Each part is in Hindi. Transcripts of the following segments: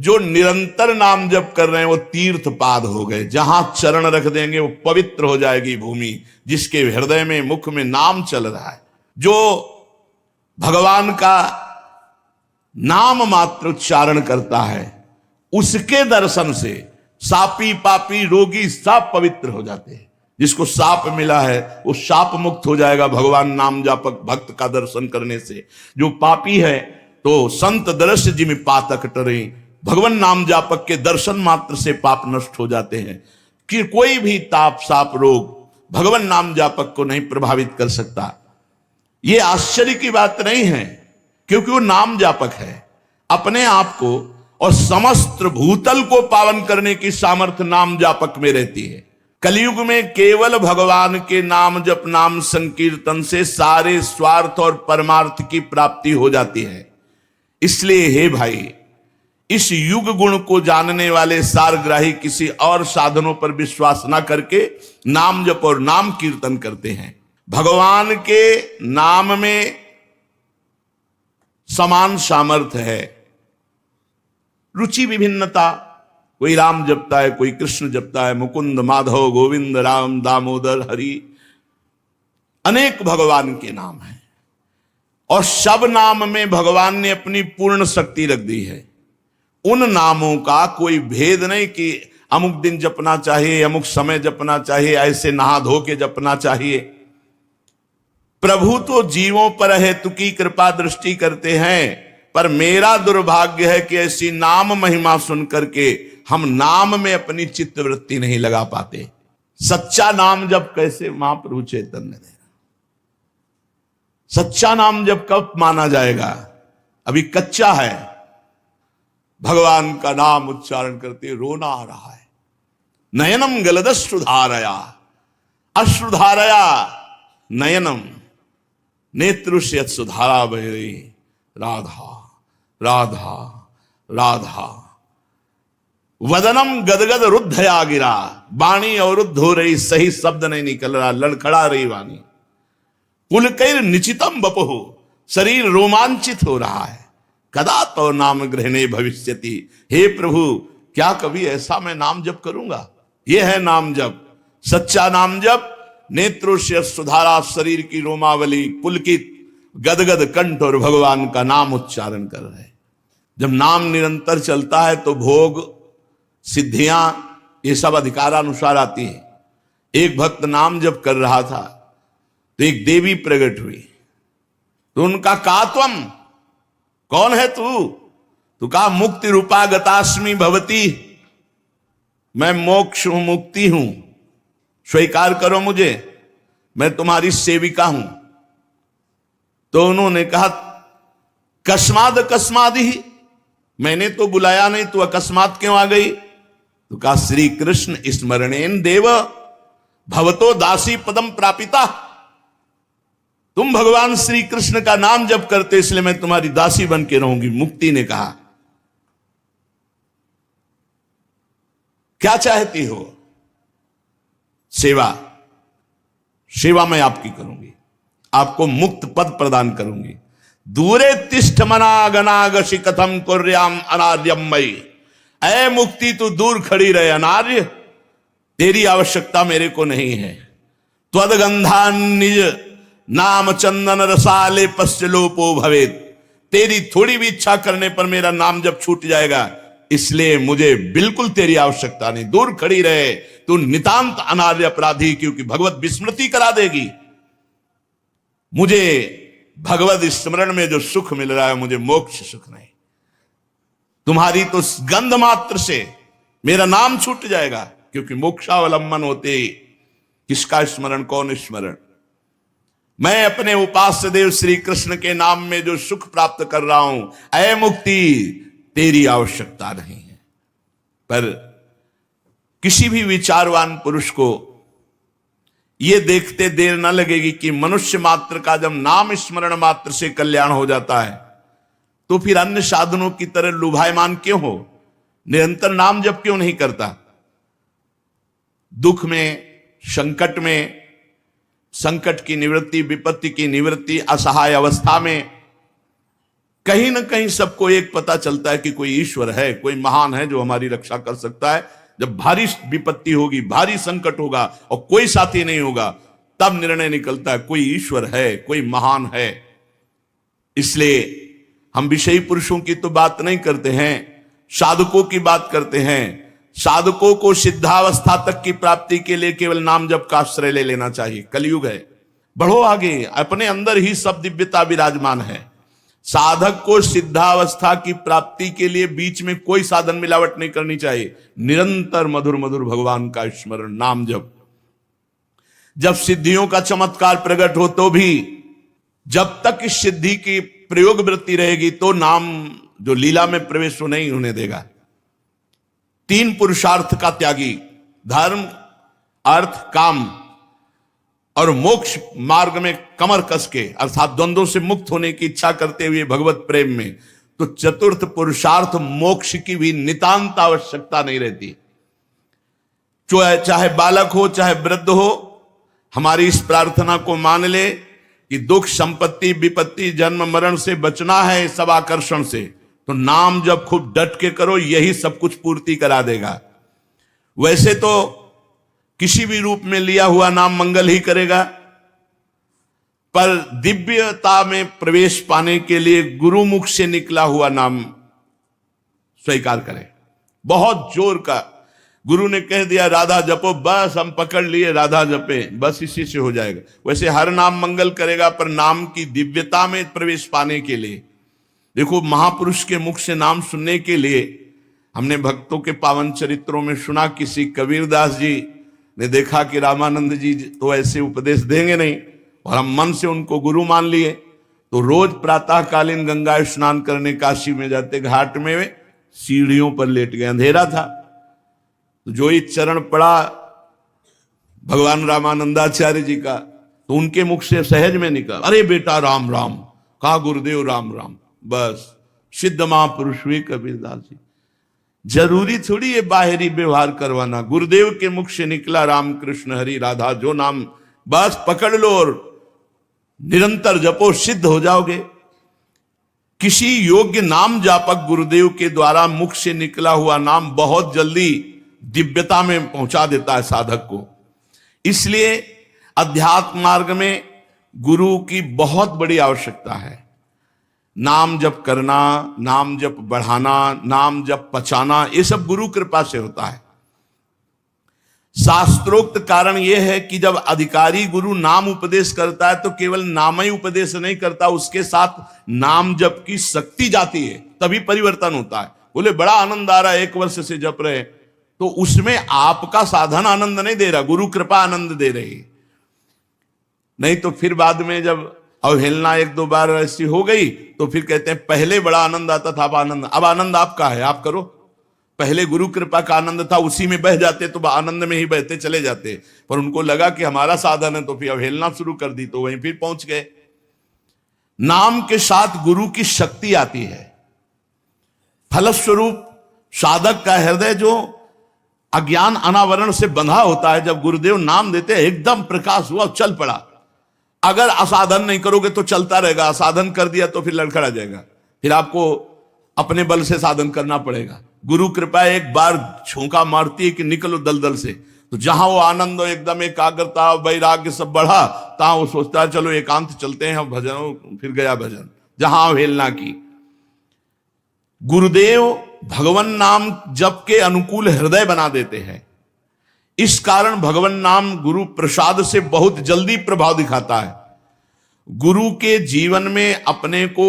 जो निरंतर नाम जप कर रहे हैं वो तीर्थ पाद हो गए। जहां चरण रख देंगे वो पवित्र हो जाएगी भूमि। जिसके हृदय में मुख में नाम चल रहा है, जो भगवान का नाम मात्र उच्चारण करता है, उसके दर्शन से सापी पापी रोगी सब पवित्र हो जाते हैं। जिसको साप मिला है वो साप मुक्त हो जाएगा भगवान नाम जापक भक्त का दर्शन करने से। जो पापी है तो संत दृश्य जिमि पातक टरे, भगवान नाम जापक के दर्शन मात्र से पाप नष्ट हो जाते हैं। कि कोई भी ताप साप रोग भगवान नाम जापक को नहीं प्रभावित कर सकता। यह आश्चर्य की बात नहीं है, क्योंकि वो नाम जापक है। अपने आप को और समस्त भूतल को पावन करने की सामर्थ्य नाम जापक में रहती है। कलयुग में केवल भगवान के नाम जप नाम संकीर्तन से सारे स्वार्थ और परमार्थ की प्राप्ति हो जाती है। इसलिए हे भाई, इस युग गुण को जानने वाले सारग्राही किसी और साधनों पर विश्वास न करके नाम जप और नाम कीर्तन करते हैं। भगवान के नाम में समान सामर्थ्य है, रुचि विभिन्नता। कोई राम जपता है, कोई कृष्ण जपता है, मुकुंद माधव गोविंद राम दामोदर हरि, अनेक भगवान के नाम हैं। और सब नाम में भगवान ने अपनी पूर्ण शक्ति रख दी है। उन नामों का कोई भेद नहीं कि अमुक दिन जपना चाहिए, अमुक समय जपना चाहिए, ऐसे नहा धो के जपना चाहिए। प्रभु तो जीवों पर हेतु की कृपा दृष्टि करते हैं, पर मेरा दुर्भाग्य है कि ऐसी नाम महिमा सुन करके हम नाम में अपनी चित्तवृत्ति नहीं लगा पाते। सच्चा नाम जब कैसे महाप्रभु चैतन्य दे, सच्चा नाम जब कब माना जाएगा? अभी कच्चा है। भगवान का नाम उच्चारण करते रोना आ रहा है। नयनम गलदश्रुधारया, अश्रुधारया नयनम नेत्रुष्यत सुधारा बहरी, राधा राधा राधा। वदनम गदगद रुद्धया गिरा, वाणी अवरुद्ध हो रही, सही शब्द नहीं निकल रहा, लड़खड़ा रही वाणी। पुलकैर निचितम बपहु, शरीर रोमांचित हो रहा है। कदा तो नाम ग्रहणे भविष्यति, हे प्रभु क्या कभी ऐसा मैं नाम जप करूंगा? यह है नाम जप, सच्चा नाम जप। नेत्रोष्य सुधारा, शरीर की रोमावली पुलकित, गदगद कंठ और भगवान का नाम उच्चारण कर रहे। जब नाम निरंतर चलता है तो भोग सिद्धियां ये सब अधिकारानुसार आती है। एक भक्त नाम जप कर रहा था तो एक देवी प्रकट हुई, तो उनका कात्वम, कौन है तू? तो कहा मुक्ति रूपा गतास्मि भवती, मैं मोक्ष हूं, मुक्ति हूं, स्वीकार करो मुझे, मैं तुम्हारी सेविका हूं। तो उन्होंने कहा कस्माद अकस्माद ही, मैंने तो बुलाया नहीं, तू अकस्मात क्यों आ गई? तो कहा श्री कृष्ण स्मरणेन देव भवतो दासी पदम प्रापिता, तुम भगवान श्री कृष्ण का नाम जप करते इसलिए मैं तुम्हारी दासी बन के रहूंगी। मुक्ति ने कहा क्या चाहती हो? सेवा, सेवा मैं आपकी करूंगी, आपको मुक्त पद प्रदान करूंगी। दूरे तिष्ठ मनागनागशि कथम कुर्याम अनार्यम मयि, ऐ मुक्ति तू दूर खड़ी रहे अनार्य, तेरी आवश्यकता मेरे को नहीं है। त्वदगंधान निज नाम चंदन रसाले पश्चलोपो भवेत, तेरी थोड़ी भी इच्छा करने पर मेरा नाम जब छूट जाएगा, इसलिए मुझे बिल्कुल तेरी आवश्यकता नहीं, दूर खड़ी रहे, तू नितांत अनार्य अपराधी, क्योंकि भगवत विस्मृति करा देगी। मुझे भगवत स्मरण में जो सुख मिल रहा है, मुझे मोक्ष सुख नहीं। तुम्हारी तो गंध मात्र से मेरा नाम छूट जाएगा, क्योंकि मोक्षावलंबन होते किसका स्मरण, कौन स्मरण? मैं अपने उपास्य देव श्री कृष्ण के नाम में जो सुख प्राप्त कर रहा हूं, ऐ मुक्ति तेरी आवश्यकता नहीं है। पर किसी भी विचारवान पुरुष को यह देखते देर न लगेगी कि मनुष्य मात्र का जब नाम स्मरण मात्र से कल्याण हो जाता है, तो फिर अन्य साधनों की तरह लुभायमान क्यों हो? निरंतर नाम जप क्यों नहीं करता? दुख में, संकट में, संकट की निवृत्ति, विपत्ति की निवृत्ति, असहाय अवस्था में कहीं ना कहीं सबको एक पता चलता है कि कोई ईश्वर है, कोई महान है जो हमारी रक्षा कर सकता है। जब भारी विपत्ति होगी, भारी संकट होगा और कोई साथी नहीं होगा, तब निर्णय निकलता है कोई ईश्वर है, कोई महान है। इसलिए हम विषयी पुरुषों की तो बात नहीं करते हैं, साधकों की बात करते हैं। साधकों को सिद्धावस्था तक की प्राप्ति के लिए केवल नाम जप का आश्रय ले लेना चाहिए। कलयुग है, बढ़ो आगे, अपने अंदर ही सब दिव्यता विराजमान है। साधक को सिद्धावस्था की प्राप्ति के लिए बीच में कोई साधन मिलावट नहीं करनी चाहिए। निरंतर मधुर मधुर भगवान का स्मरण, नाम जप। जब सिद्धियों का चमत्कार प्रकट हो तो भी जब तक इस सिद्धि की प्रयोग वृत्ति रहेगी तो नाम जो लीला में प्रवेश नहीं होने देगा। 3 पुरुषार्थ का त्यागी, धर्म अर्थ काम और मोक्ष मार्ग में कमर कस के अर्थात द्वंद्वों से मुक्त होने की इच्छा करते हुए भगवत प्रेम में, तो चतुर्थ पुरुषार्थ मोक्ष की भी नितांत आवश्यकता नहीं रहती। चाहे बालक हो चाहे वृद्ध हो, हमारी इस प्रार्थना को मान ले कि दुख संपत्ति विपत्ति जन्म मरण से बचना है, सब आकर्षण से, तो नाम जब खूब डट के करो, यही सब कुछ पूर्ति करा देगा। वैसे तो किसी भी रूप में लिया हुआ नाम मंगल ही करेगा, पर दिव्यता में प्रवेश पाने के लिए गुरुमुख से निकला हुआ नाम स्वीकार करें। बहुत जोर का गुरु ने कह दिया राधा जपो, बस हम पकड़ लिए राधा जपे, बस इसी से हो जाएगा। वैसे हर नाम मंगल करेगा, पर नाम की दिव्यता में प्रवेश पाने के लिए, देखो महापुरुष के मुख से नाम सुनने के लिए हमने भक्तों के पावन चरित्रों में सुना, किसी कबीरदास जी ने देखा कि रामानंद जी तो ऐसे उपदेश देंगे नहीं, और हम मन से उनको गुरु मान लिए, तो रोज प्रातःकालीन गंगा स्नान करने काशी में जाते, घाट में सीढ़ियों पर लेट गए, अंधेरा था, तो जो ही चरण पड़ा भगवान रामानंदाचार्य जी का, तो उनके मुख से सहज में निकला, अरे बेटा राम राम, कहा गुरुदेव राम राम। बस सिद्ध महापुरुष हुए कबीरदास जी। जरूरी थोड़ी ये बाहरी व्यवहार करवाना, गुरुदेव के मुख से निकला राम कृष्ण हरि राधा, जो नाम बस पकड़ लो और निरंतर जपो, सिद्ध हो जाओगे। किसी योग्य नाम जापक गुरुदेव के द्वारा मुख से निकला हुआ नाम बहुत जल्दी दिव्यता में पहुंचा देता है साधक को। इसलिए अध्यात्म मार्ग में गुरु की बहुत बड़ी आवश्यकता है। नाम जप करना, नाम जप बढ़ाना, नाम जप पचाना, ये सब गुरु कृपा से होता है। शास्त्रोक्त कारण यह है कि जब अधिकारी गुरु नाम उपदेश करता है तो केवल नाम ही उपदेश नहीं करता, उसके साथ नाम जप की शक्ति जाती है, तभी परिवर्तन होता है। बोले बड़ा आनंद आ रहा है, 1 वर्ष से जप रहे, तो उसमें आपका साधन आनंद नहीं दे रहा, गुरु कृपा आनंद दे रही। नहीं तो फिर बाद में जब अवहेलना 1-2 बार ऐसी हो गई तो फिर कहते हैं पहले बड़ा आनंद आता था, अब आनंद आपका है, आप करो। पहले गुरु कृपा का आनंद था, उसी में बह जाते तो आनंद में ही बहते चले जाते, पर उनको लगा कि हमारा साधन है तो फिर अवहेलना शुरू कर दी, तो वहीं फिर पहुंच गए। नाम के साथ गुरु की शक्ति आती है। फलस्वरूप साधक का हृदय जो अज्ञान अनावरण से बंधा होता है, जब गुरुदेव नाम देते हैं एकदम प्रकाश हुआ, चल पड़ा। अगर असाधन नहीं करोगे तो चलता रहेगा, असाधन कर दिया तो फिर लड़खड़ा जाएगा, फिर आपको अपने बल से साधन करना पड़ेगा। गुरु कृपा एक बार झोंका मारती है कि निकलो दलदल से, तो जहां वो आनंद एकदम एकाग्रता वैराग्य सब बढ़ा, तहां वो सोचता है चलो एकांत चलते हैं भजन, फिर गया भजन, जहां अवहेलना की। गुरुदेव भगवान नाम जप के अनुकूल हृदय बना देते हैं। इस कारण भगवान नाम गुरु प्रसाद से बहुत जल्दी प्रभाव दिखाता है। गुरु के जीवन में अपने को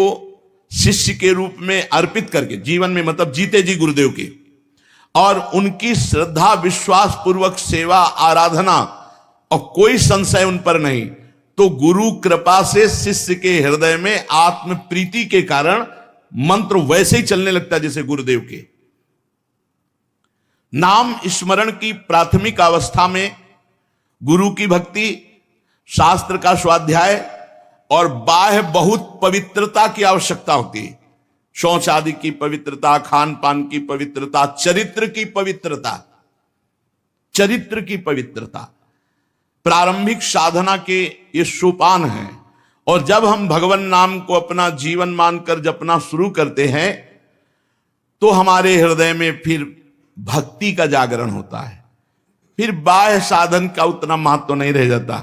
शिष्य के रूप में अर्पित करके, जीवन में मतलब जीते जी गुरुदेव के, और उनकी श्रद्धा विश्वास पूर्वक सेवा आराधना और कोई संशय उन पर नहीं, तो गुरु कृपा से शिष्य के हृदय में आत्म प्रीति के कारण मंत्र वैसे ही चलने लगता है जैसे गुरुदेव के। नाम स्मरण की प्राथमिक अवस्था में गुरु की भक्ति, शास्त्र का स्वाध्याय और बाह्य बहुत पवित्रता की आवश्यकता होती है। शौच आदि की पवित्रता, खान पान की पवित्रता, चरित्र की पवित्रता, चरित्र की पवित्रता प्रारंभिक साधना के ये सोपान हैं, और जब हम भगवान नाम को अपना जीवन मानकर जपना शुरू करते हैं तो हमारे हृदय में फिर भक्ति का जागरण होता है। फिर बाह्य साधन का उतना महत्व नहीं रह जाता।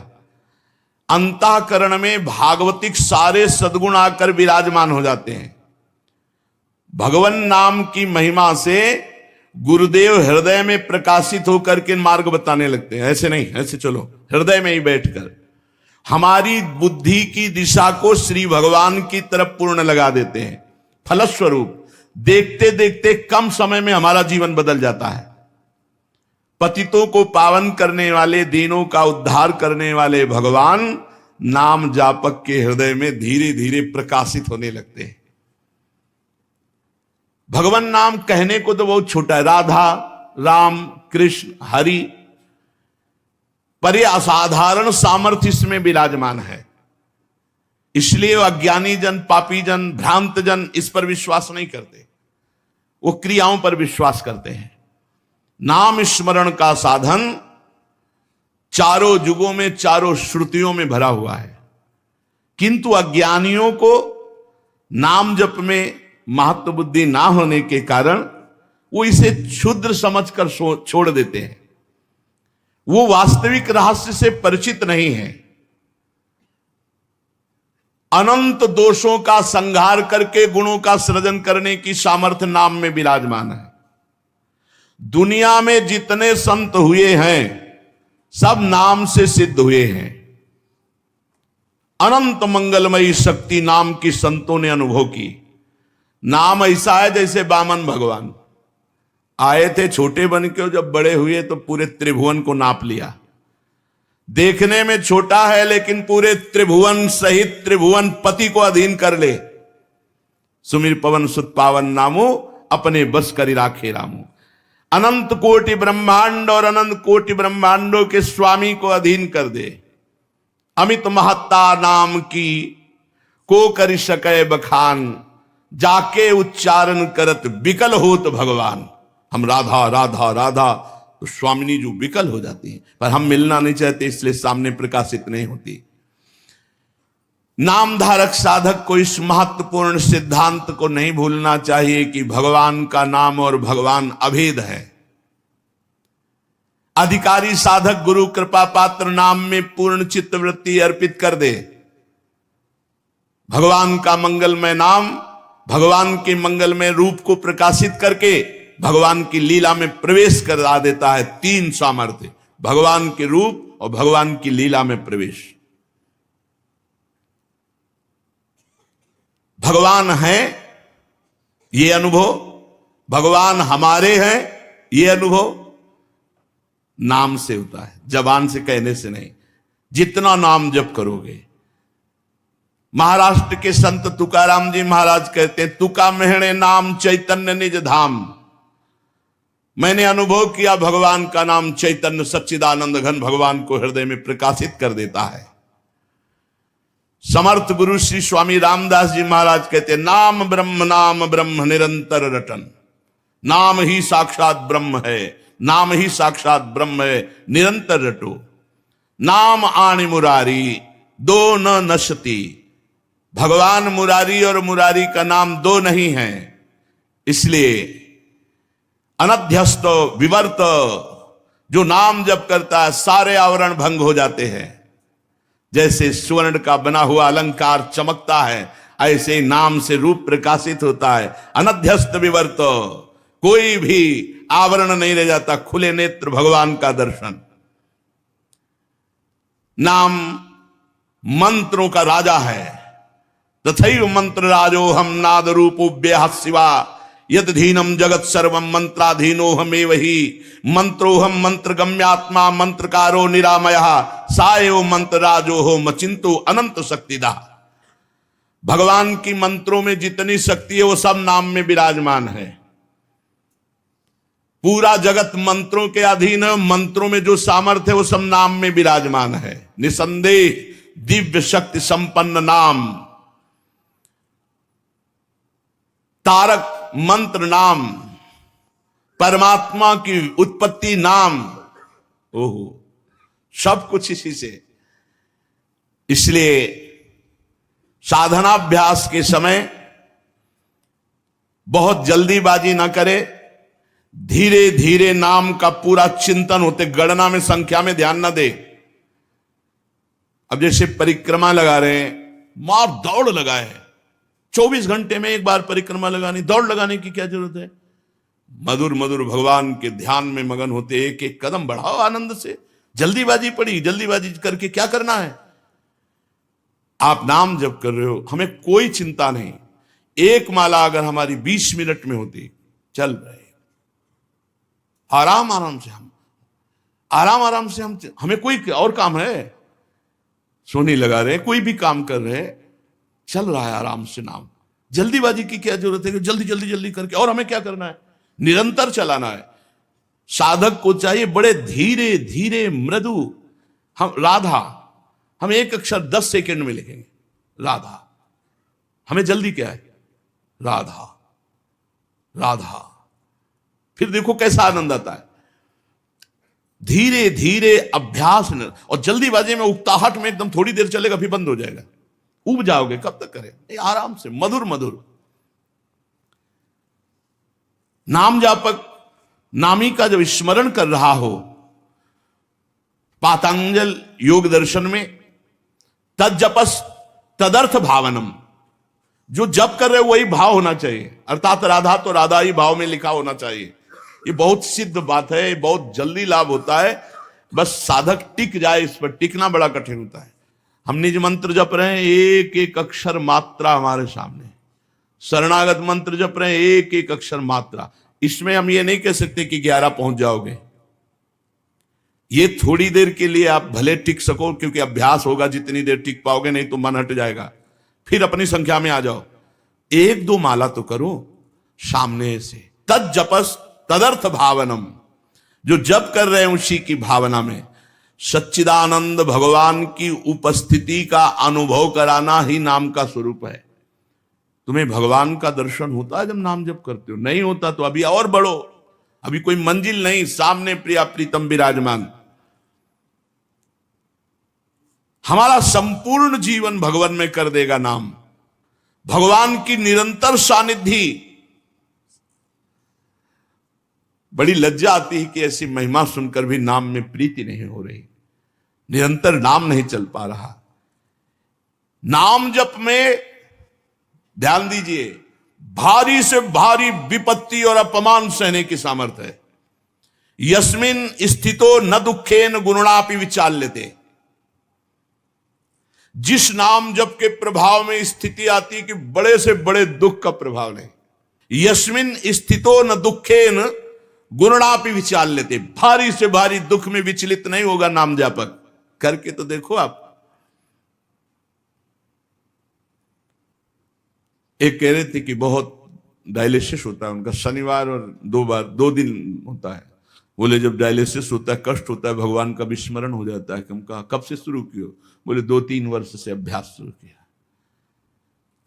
अंतःकरण में भागवतिक सारे सद्गुण आकर विराजमान हो जाते हैं। भगवान नाम की महिमा से गुरुदेव हृदय में प्रकाशित होकर के मार्ग बताने लगते हैं। ऐसे नहीं, ऐसे चलो, हृदय में ही बैठकर हमारी बुद्धि की दिशा को श्री भगवान की तरफ पूर्ण लगा देते हैं। फलस्वरूप देखते देखते कम समय में हमारा जीवन बदल जाता है। पतितों को पावन करने वाले, दीनों का उद्धार करने वाले भगवान नाम जापक के हृदय में धीरे धीरे प्रकाशित होने लगते हैं। भगवान नाम कहने को तो बहुत छोटा है, राधा, राम, कृष्ण, हरि, पर यह असाधारण सामर्थ्य इसमें विराजमान है। इसलिए अज्ञानी जन, पापी जन, भ्रांत जन इस पर विश्वास नहीं करते, वो क्रियाओं पर विश्वास करते हैं। नाम स्मरण का साधन चारों युगों में, चारों श्रुतियों में भरा हुआ है, किंतु अज्ञानियों को नाम जप में महत्व बुद्धि ना होने के कारण वो इसे क्षुद्र समझकर छोड़ देते हैं। वो वास्तविक रहस्य से परिचित नहीं है। अनंत दोषों का संहार करके गुणों का सृजन करने की सामर्थ्य नाम में विराजमान है। दुनिया में जितने संत हुए हैं सब नाम से सिद्ध हुए हैं। अनंत मंगलमयी शक्ति नाम की संतों ने अनुभव की। नाम ऐसा है जैसे वामन भगवान आए थे छोटे बन के, जब बड़े हुए तो पूरे त्रिभुवन को नाप लिया। देखने में छोटा है लेकिन पूरे त्रिभुवन सहित त्रिभुवन पति को अधीन कर ले। सुमिर पवन सुत पावन नामो, अपने बस करी राखे रामो। अनंत कोटि ब्रह्मांड और अनंत कोटि ब्रह्मांडों के स्वामी को अधीन कर दे। अमित महत्ता नाम की को करि सकै बखान, जाके उच्चारण करत विकल होत भगवान। हम राधा राधा राधा तो स्वामिनी जो विकल हो जाती है, पर हम मिलना नहीं चाहते इसलिए सामने प्रकाशित नहीं होती। नाम धारक साधक को इस महत्वपूर्ण सिद्धांत को नहीं भूलना चाहिए कि भगवान का नाम और भगवान अभेद है। अधिकारी साधक गुरु कृपा पात्र नाम में पूर्ण चित्तवृत्ति अर्पित कर दे। भगवान का मंगलमय नाम भगवान के मंगलमय रूप को प्रकाशित करके भगवान की लीला में प्रवेश करा देता है। तीन सामर्थ्य, भगवान के रूप और भगवान की लीला में प्रवेश। भगवान है ये अनुभव, भगवान हमारे हैं ये अनुभव नाम से होता है, जबान से कहने से नहीं। जितना नाम जप करोगे, महाराष्ट्र के संत तुकाराम जी महाराज कहते हैं, तुका मेहणे नाम चैतन्य निज धाम। मैंने अनुभव किया भगवान का नाम चैतन्य सच्चिदानंद घन भगवान को हृदय में प्रकाशित कर देता है। समर्थ गुरु श्री स्वामी रामदास जी महाराज कहते, नाम ब्रह्म निरंतर रटन। नाम ही साक्षात ब्रह्म है, नाम ही साक्षात ब्रह्म है, निरंतर रटो। नाम आनि मुरारी दो न नशती। भगवान मुरारी और मुरारी का नाम दो नहीं है, इसलिए अनध्यस्त विवर्त जो नाम जप करता है सारे आवरण भंग हो जाते हैं। जैसे स्वर्ण का बना हुआ अलंकार चमकता है, ऐसे नाम से रूप प्रकाशित होता है। अनध्यस्त विवर्त, कोई भी आवरण नहीं रह जाता, खुले नेत्र भगवान का दर्शन। नाम मंत्रों का राजा है। तथैव मंत्र राजो हम नाद रूपोभ्य शिवा, यद धीनम जगत सर्वम मंत्राधीनो हमेव ही। मंत्रोहम मंत्र गम्यात्मा मंत्रकारो निरामयः, सायो मंत्र राजो हो मचिंतो अनंत शक्तिदा। भगवान की मंत्रों में जितनी शक्ति है वो सब नाम में विराजमान है। पूरा जगत मंत्रों के अधीन है, मंत्रों में जो सामर्थ्य है वो सब नाम में विराजमान है। निसंदेह दिव्य शक्ति संपन्न नाम, तारक मंत्र नाम, परमात्मा की उत्पत्ति नाम, ओहो सब कुछ इसी से। इसलिए साधनाभ्यास के समय बहुत जल्दीबाजी ना करे, धीरे धीरे नाम का पूरा चिंतन होते, गणना में संख्या में ध्यान ना दे। अब जैसे परिक्रमा लगा रहे हैं, मार दौड़ लगाए हैं, 24 घंटे में एक बार परिक्रमा लगानी, दौड़ लगाने की क्या जरूरत है। मधुर मधुर भगवान के ध्यान में मगन होते, एक एक कदम बढ़ाओ आनंद से। जल्दीबाजी पड़ी, जल्दीबाजी करके क्या करना है। आप नाम जप कर रहे हो, हमें कोई चिंता नहीं। एक माला अगर हमारी 20 मिनट में होती, चल रहे आराम आराम से, हम हमें कोई और काम है, सोनी लगा रहे, कोई भी काम कर रहे, चल रहा है आराम से नाम। जल्दीबाजी की क्या जरूरत है कि जल्दी जल्दी जल्दी करके, और हमें क्या करना है, निरंतर चलाना है। साधक को चाहिए बड़े धीरे धीरे मृदु। हम राधा, हम एक अक्षर 10 सेकंड में लिखेंगे राधा, हमें जल्दी क्या है, राधा राधा। फिर देखो कैसा आनंद आता है। धीरे धीरे अभ्यास न, और जल्दीबाजी में उकताहट में एकदम थोड़ी देर चलेगा फिर बंद हो जाएगा, उब जाओगे, कब तक करें। आराम से मधुर मधुर नाम जापक नामी का जब स्मरण कर रहा हो, पातंजल योग दर्शन में तज्जपस तदर्थ भावनम, जो जप कर रहे हो वही भाव होना चाहिए, अर्थात राधा तो राधा ही भाव में लिखा होना चाहिए। ये बहुत सिद्ध बात है, बहुत जल्दी लाभ होता है, बस साधक टिक जाए इस पर। टिकना बड़ा कठिन होता है। हम निज मंत्र जप रहे हैं, एक एक अक्षर मात्रा हमारे सामने। शरणागत मंत्र जप रहे हैं, एक एक अक्षर मात्रा। इसमें हम ये नहीं कह सकते कि 11 पहुंच जाओगे। ये थोड़ी देर के लिए आप भले टिक सको, क्योंकि अभ्यास होगा, जितनी देर टिक पाओगे, नहीं तो मन हट जाएगा। फिर अपनी संख्या में आ जाओ, 1-2 माला तो करो सामने से। तद जपस तदर्थ भावनम, जो जप कर रहे हैं उसी की भावना में सच्चिदानंद भगवान की उपस्थिति का अनुभव कराना ही नाम का स्वरूप है। तुम्हें भगवान का दर्शन होता है जब नाम जप करते हो, नहीं होता तो अभी और बढ़ो, अभी कोई मंजिल नहीं, सामने प्रिया प्रीतम विराजमान। हमारा संपूर्ण जीवन भगवान में कर देगा नाम, भगवान की निरंतर सानिध्य। बड़ी लज्जा आती है कि ऐसी महिमा सुनकर भी नाम में प्रीति नहीं हो रही, निरंतर नाम नहीं चल पा रहा। नाम जप में ध्यान दीजिए, भारी से भारी विपत्ति और अपमान सहने की सामर्थ्य है। यस्मिन स्थितो न दुखेन गुणापि विचार लेते, जिस नाम जप के प्रभाव में स्थिति आती है कि बड़े से बड़े दुख का प्रभाव नहीं। यस्मिन स्थितो न दुखेन गुणापि विचार लेते, भारी से भारी दुख में विचलित नहीं होगा नाम जापक। करके तो देखो आप। एक कह रहे थे कि बहुत डायलिसिस होता है उनका, शनिवार और 2 दिन होता है। बोले जब डायलिसिस होता है, कष्ट होता है, भगवान का विस्मरण हो जाता है। हम कहा कब से शुरू किया? बोले 2-3 वर्ष से अभ्यास शुरू किया।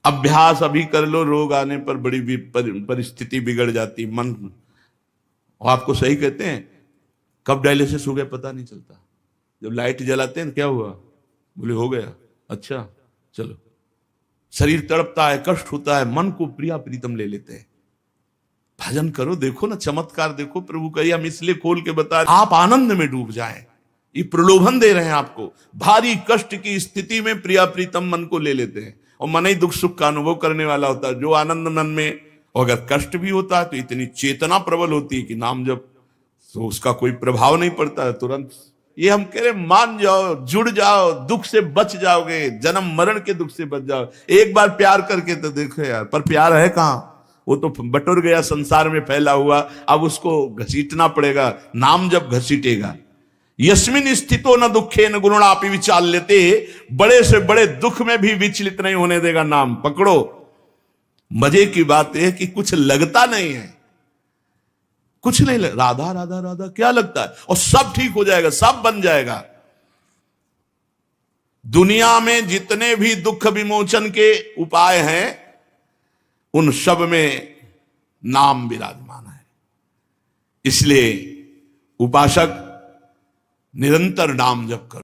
अभ्यास अभी कर लो, रोग आने पर बड़ी परिस्थिति बिगड़ जाती, मन। और आपको सही कहते हैं, कब डायलिसिस हो गया पता नहीं चलता। जब लाइट जलाते हैं क्या हुआ? बोले हो गया, अच्छा चलो। शरीर तड़पता है, कष्ट होता है, मन को प्रिया प्रीतम ले लेते हैं। भजन करो, देखो ना चमत्कार, देखो प्रभु का। हम इसलिए खोल के बता रहे, आप आनंद में डूब जाएं। ये प्रलोभन दे रहे हैं आपको। भारी कष्ट की स्थिति में प्रिया प्रीतम मन को ले लेते हैं, और मन ही दुख सुख का अनुभव करने वाला होता है। जो आनंद मन में, और अगर कष्ट भी होता है तो इतनी चेतना प्रबल होती है कि नाम जब तो उसका कोई प्रभाव नहीं पड़ता है तुरंत। ये हम कह रहे, मान जाओ, जुड़ जाओ, दुख से बच जाओगे, जन्म मरण के दुख से बच जाओ। एक बार प्यार करके तो देखो यार, पर प्यार है कहां? वो तो बटोर गया, संसार में फैला हुआ। अब उसको घसीटना पड़ेगा, नाम जब घसीटेगा। यस्मिन स्थितो न दुखे न गुणापि विचार लेते, बड़े से बड़े दुख में भी विचलित नहीं होने देगा नाम। पकड़ो। मजे की बात यह कि कुछ लगता नहीं है, कुछ नहीं राधा राधा राधा क्या लगता है, और सब ठीक हो जाएगा, सब बन जाएगा। दुनिया में जितने भी दुख विमोचन के उपाय हैं, उन सब में नाम विराजमान है। इसलिए उपासक निरंतर नाम जप करो।